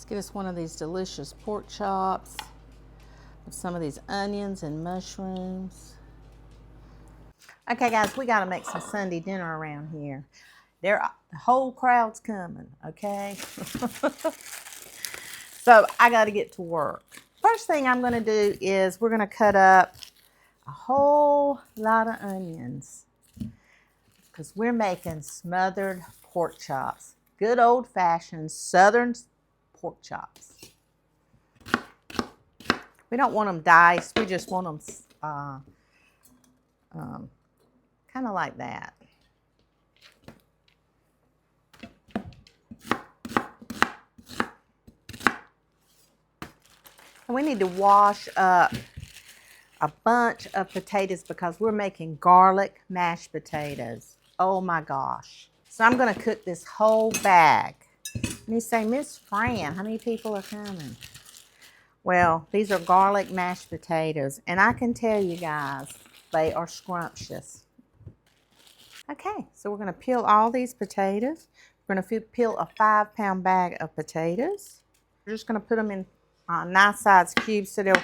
get us one of these delicious pork chops with some of these onions and mushrooms. Okay guys, we gotta make some Sunday dinner around here. The whole crowd's coming, okay? So I gotta get to work. First thing I'm gonna do is we're gonna cut up a whole lot of onions because we're making smothered pork chops. Good old-fashioned Southern pork chops. We don't want them diced, we just want them kind of like that. And we need to wash up a bunch of potatoes because we're making garlic mashed potatoes. Oh my gosh. So I'm gonna cook this whole bag. And you say, Miss Fran, how many people are coming? Well, these are garlic mashed potatoes, and I can tell you guys, they are scrumptious. Okay, so we're gonna peel all these potatoes. We're gonna peel a 5-pound bag of potatoes. We're just gonna put them in nice sized cubes so they'll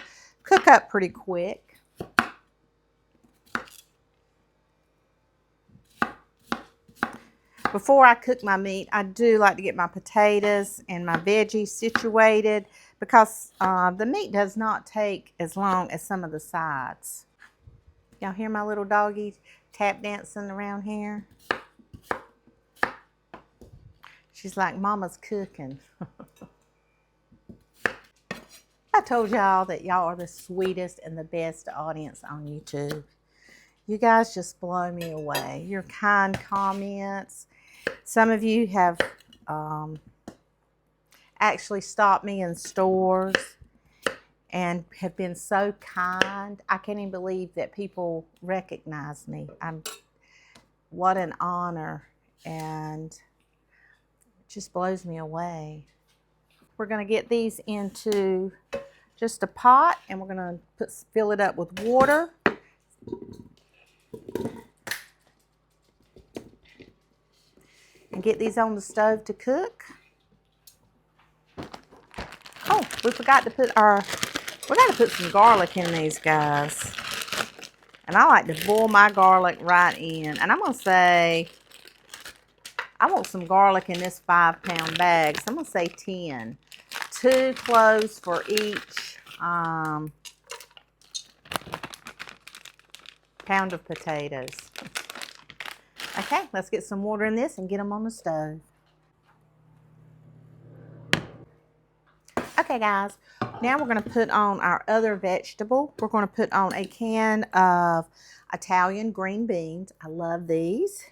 cook up pretty quick. Before I cook my meat, I do like to get my potatoes and my veggies situated because the meat does not take as long as some of the sides. Y'all hear my little doggy tap dancing around here? She's like, Mama's cooking. I told y'all that y'all are the sweetest and the best audience on YouTube. You guys just blow me away. Your kind comments. Some of you have actually stopped me in stores and have been so kind. I can't even believe that people recognize me. What an honor, and it just blows me away. We're going to get these into just a pot, and we're going to fill it up with water. And get these on the stove to cook. Oh, we forgot to put we got to put some garlic in these guys. And I like to boil my garlic right in. And I'm going to say, I want some garlic in this 5-pound bag. So I'm going to say 10. 2 cloves for each pound of potatoes. Okay, let's get some water in this and get them on the stove. Okay guys, now we're going to put on our other vegetable. We're going to put on a can of Italian green beans. I love these.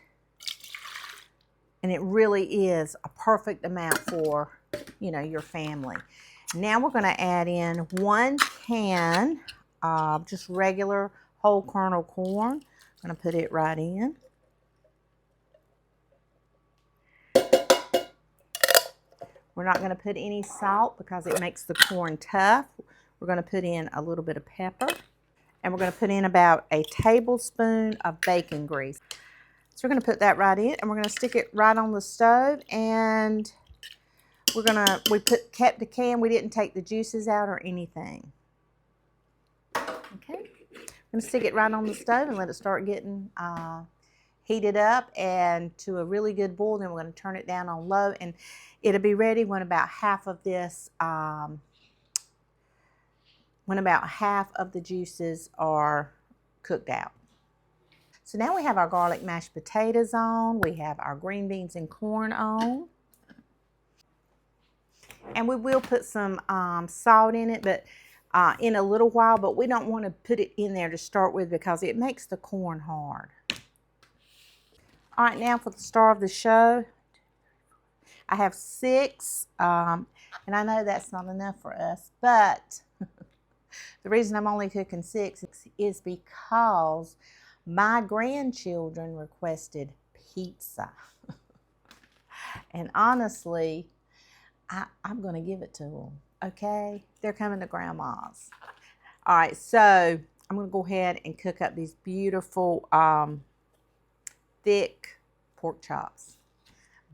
And it really is a perfect amount for, you know, your family. Now we're going to add in 1 can of just regular whole kernel corn. I'm going to put it right in. We're not going to put any salt because it makes the corn tough. We're going to put in a little bit of pepper. And we're going to put in about a tablespoon of bacon grease. So we're going to put that right in, and we're going to stick it right on the stove. And we kept the can. We didn't take the juices out or anything. Okay. I'm going to stick it right on the stove and let it start getting heated up and to a really good boil. Then we're going to turn it down on low, and it'll be ready when about half of this, when about half of the juices are cooked out. So now we have our garlic mashed potatoes on. We have our green beans and corn on. And we will put some salt in it, but in a little while, but we don't want to put it in there to start with because it makes the corn hard. All right, now for the star of the show, I have 6, and I know that's not enough for us, but the reason I'm only cooking 6 is because my grandchildren requested pizza. And honestly, I'm going to give it to them, okay? They're coming to Grandma's. All right, so I'm going to go ahead and cook up these beautiful thick pork chops,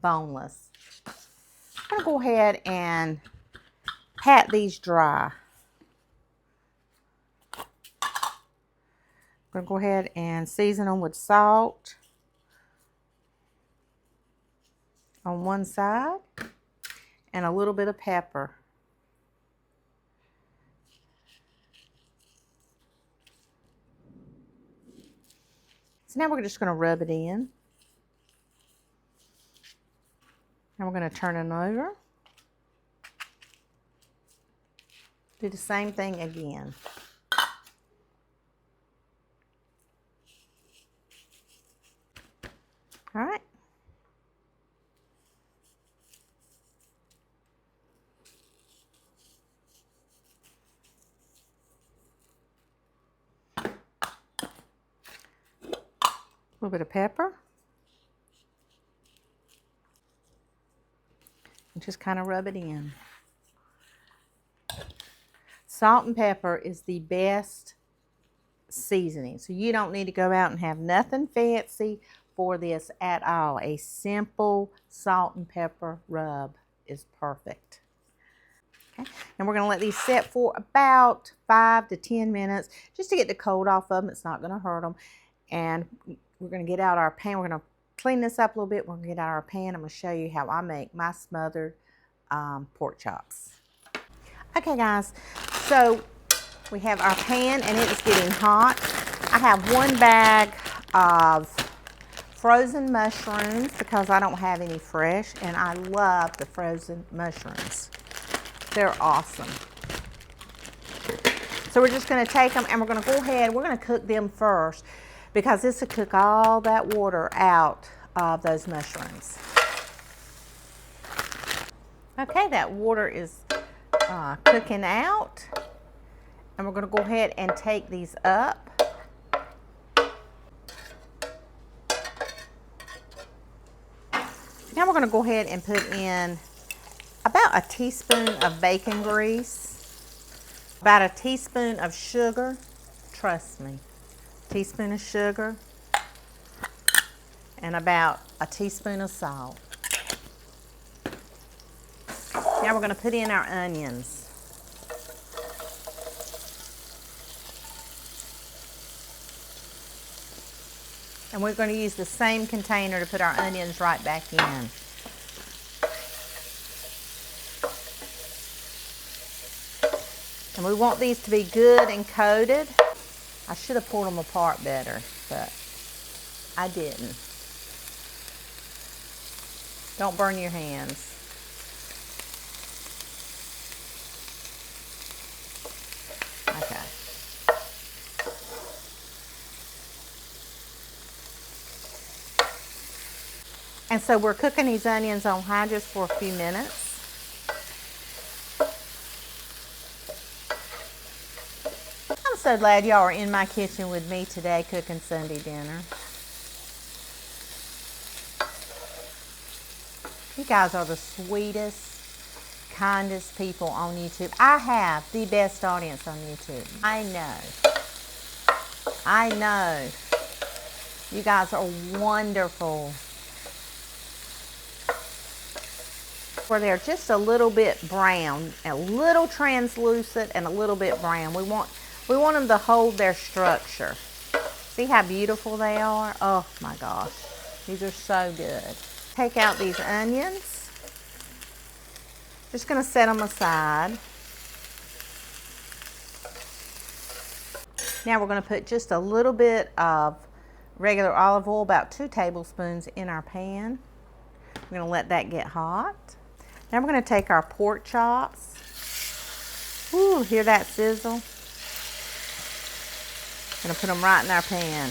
boneless. I'm going to go ahead and pat these dry. I'm going to go ahead and season them with salt on one side and a little bit of pepper. So now we're just going to rub it in. Now we're going to turn it over. Do the same thing again. All right. A little bit of pepper. And just kind of rub it in. Salt and pepper is the best seasoning. So you don't need to go out and have nothing fancy for this at all. A simple salt and pepper rub is perfect. Okay. And we're going to let these set for about 5 to 10 minutes just to get the cold off of them. It's not going to hurt them. And we're going to get out our pan. We're going to clean this up a little bit. We're going to get out our pan. I'm going to show you how I make my smothered pork chops. Okay guys, so we have our pan and it is getting hot. I have 1 bag of frozen mushrooms because I don't have any fresh, and I love the frozen mushrooms. They're awesome. So we're just going to take them and we're going to go ahead, we're going to cook them first because this will cook all that water out of those mushrooms. Okay, that water is cooking out, and we're going to go ahead and take these up. Now we're going to go ahead and put in about a teaspoon of bacon grease, about a teaspoon of sugar, trust me, teaspoon of sugar, and about a teaspoon of salt. Now we're going to put in our onions. And we're going to use the same container to put our onions right back in. And we want these to be good and coated. I should have pulled them apart better, but I didn't. Don't burn your hands. Okay. And so we're cooking these onions on high just for a few minutes. I'm so glad y'all are in my kitchen with me today cooking Sunday dinner. You guys are the sweetest, kindest people on YouTube. I have the best audience on YouTube. I know. I know. You guys are wonderful. Where they're just a little bit brown, a little translucent and a little bit brown. We want them to hold their structure. See how beautiful they are? Oh my gosh, these are so good. Take out these onions. Just gonna set them aside. Now we're gonna put just a little bit of regular olive oil, about 2 tablespoons in our pan. We're gonna let that get hot. Now we're going to take our pork chops. Ooh, hear that sizzle? Going to put them right in our pan.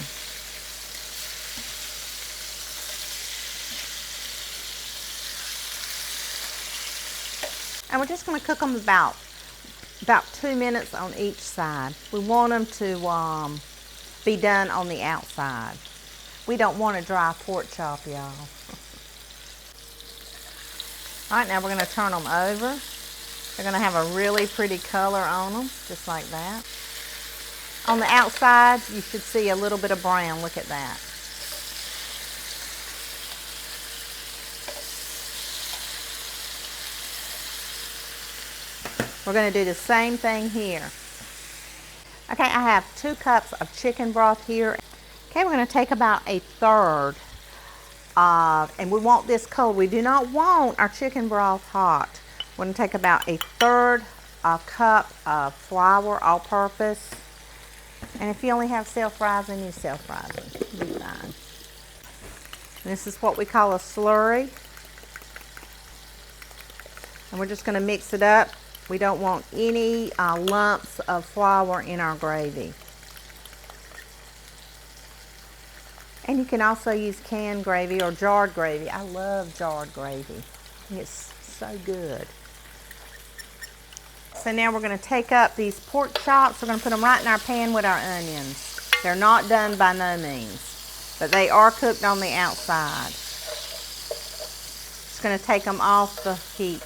And we're just going to cook them about 2 minutes on each side. We want them to be done on the outside. We don't want a dry pork chop, y'all. All right, now we're going to turn them over. They're going to have a really pretty color on them, just like that. On the outside, you should see a little bit of brown. Look at that. We're going to do the same thing here. Okay, I have 2 cups of chicken broth here. Okay, we're going to take about a third and we want this cold. We do not want our chicken broth hot. We're going to take about a third cup of flour, all-purpose. And if you only have self-rising, use self-rising. It'll be fine. This is what we call a slurry. And we're just going to mix it up. We don't want any lumps of flour in our gravy. And you can also use canned gravy or jarred gravy. I love jarred gravy. It's so good. So now we're going to take up these pork chops. We're going to put them right in our pan with our onions. They're not done by no means, but they are cooked on the outside. Just going to take them off the heat.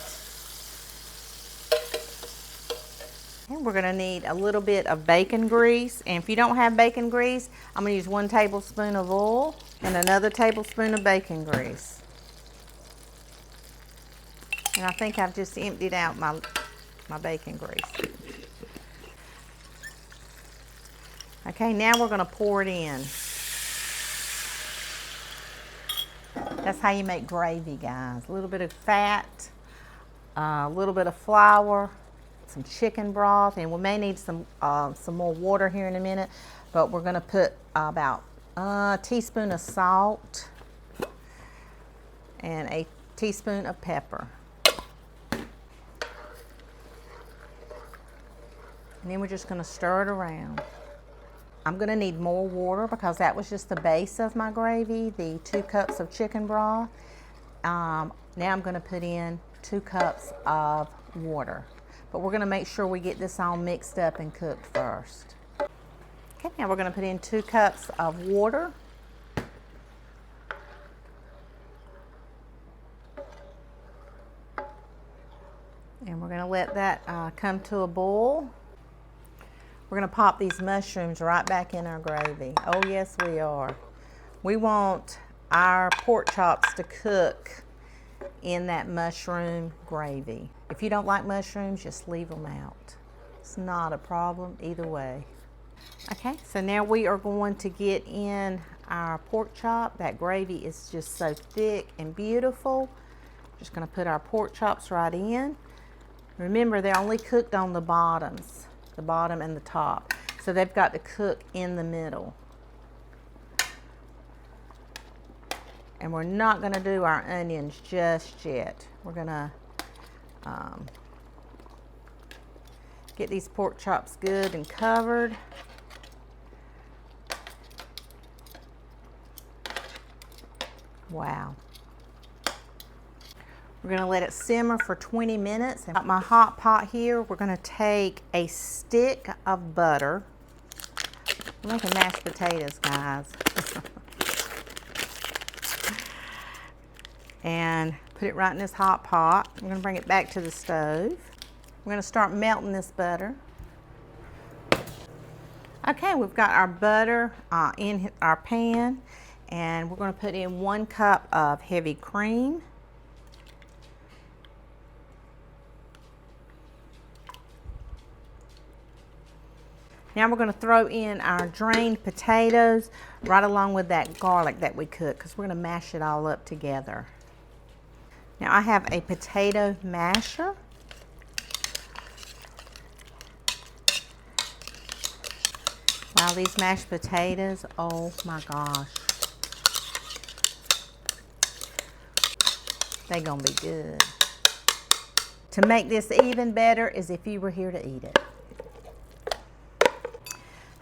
And we're going to need a little bit of bacon grease. And if you don't have bacon grease, I'm going to use 1 tablespoon of oil and another tablespoon of bacon grease. And I think I've just emptied out my bacon grease. Okay, now we're going to pour it in. That's how you make gravy, guys. A little bit of fat, a little bit of flour, some chicken broth, and we may need some more water here in a minute, but we're going to put about a teaspoon of salt and a teaspoon of pepper. And then we're just going to stir it around. I'm going to need more water because that was just the base of my gravy, the 2 cups of chicken broth. Now I'm going to put in 2 cups of water. But we're going to make sure we get this all mixed up and cooked first. Okay, now we're going to put in 2 cups of water. And we're going to let that come to a boil. We're going to pop these mushrooms right back in our gravy. Oh yes, we are. We want our pork chops to cook in that mushroom gravy. If you don't like mushrooms, just leave them out. It's not a problem either way. Okay, so now we are going to get in our pork chop. That gravy is just so thick and beautiful. Just going to put our pork chops right in. Remember, they're only cooked on the bottoms, the bottom and the top. So they've got to cook in the middle. And we're not going to do our onions just yet. We're going to get these pork chops good and covered. Wow. We're going to let it simmer for 20 minutes. And my hot pot here, we're going to take a stick of butter. We're making mashed potatoes, guys. And put it right in this hot pot. We're going to bring it back to the stove. We're going to start melting this butter. Okay, we've got our butter in our pan, and we're going to put in 1 cup of heavy cream. Now we're going to throw in our drained potatoes right along with that garlic that we cooked, because we're going to mash it all up together. Now I have a potato masher. Wow, these mashed potatoes, oh my gosh. They're gonna be good. To make this even better is if you were here to eat it.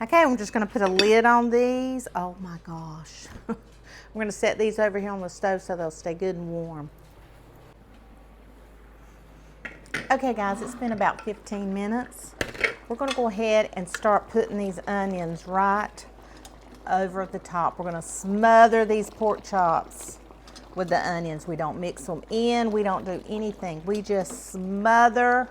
Okay, I'm just gonna put a lid on these. Oh my gosh. We're gonna set these over here on the stove so they'll stay good and warm. Okay guys, it's been about 15 minutes. We're going to go ahead and start putting these onions right over the top. We're going to smother these pork chops with the onions. We don't mix them in. We don't do anything. We just smother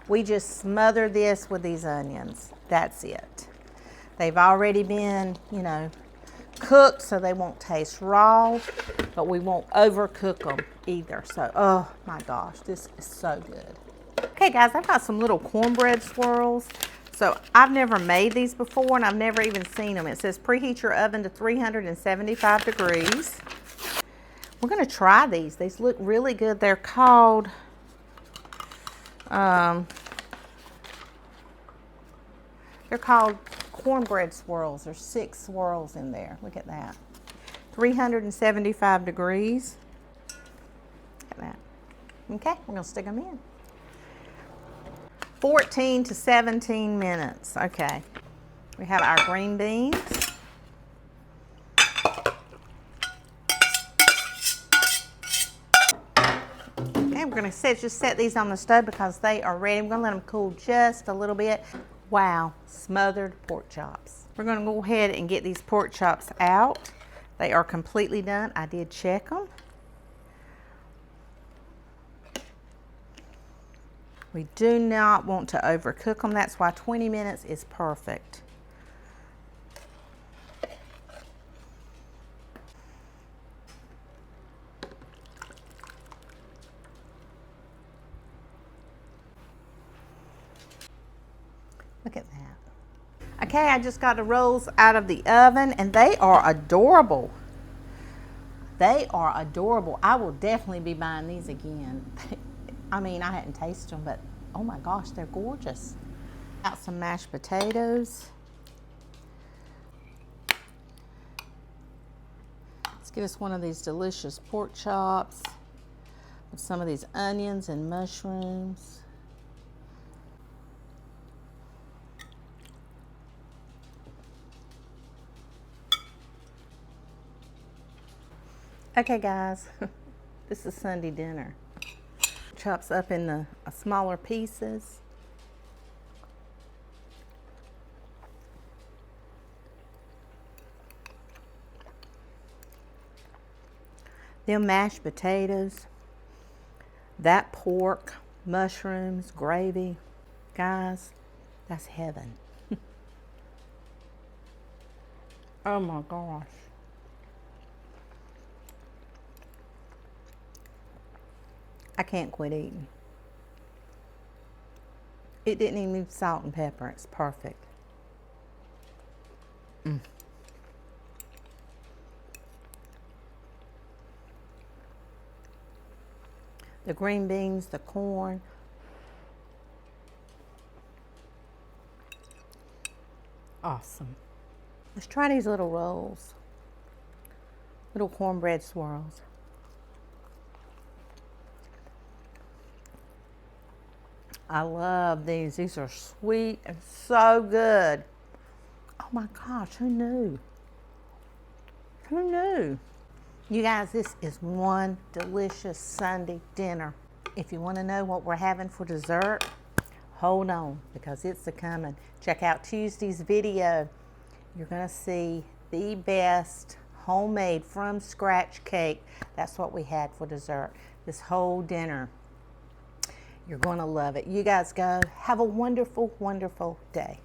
this with these onions. That's it. They've already been, you know, cooked so they won't taste raw, but we won't overcook them either. So, oh my gosh, this is so good. Okay guys, I've got some little cornbread swirls. So I've never made these before and I've never even seen them. It says preheat your oven to 375 degrees. We're gonna try these. These look really good. They're called, cornbread swirls. There's 6 swirls in there. Look at that. 375 degrees. Look at that. Okay, we're gonna stick them in. 14 to 17 minutes. Okay. We have our green beans. Okay, we're gonna just set these on the stove because they are ready. I'm gonna let them cool just a little bit. Wow, smothered pork chops. We're gonna go ahead and get these pork chops out. They are completely done. I did check them. We do not want to overcook them. That's why 20 minutes is perfect. Look at that. Okay, I just got the rolls out of the oven and they are adorable. They are adorable. I will definitely be buying these again. I mean, I hadn't tasted them, but oh my gosh, they're gorgeous. Got some mashed potatoes. Let's get us one of these delicious pork chops with some of these onions and mushrooms. Okay guys, this is Sunday dinner. Chops up in the smaller pieces. Them mashed potatoes, that pork, mushrooms, gravy. Guys, that's heaven. Oh my gosh. I can't quit eating. It didn't even need salt and pepper. It's perfect. The green beans, the corn. Awesome. Let's try these little rolls. Little cornbread swirls. I love these. These are sweet and so good. Oh my gosh, who knew? Who knew? You guys, this is one delicious Sunday dinner. If you want to know what we're having for dessert, hold on because it's a-coming. Check out Tuesday's video. You're going to see the best homemade from scratch cake. That's what we had for dessert this whole dinner. You're going to love it. You guys go. Have a wonderful, wonderful day.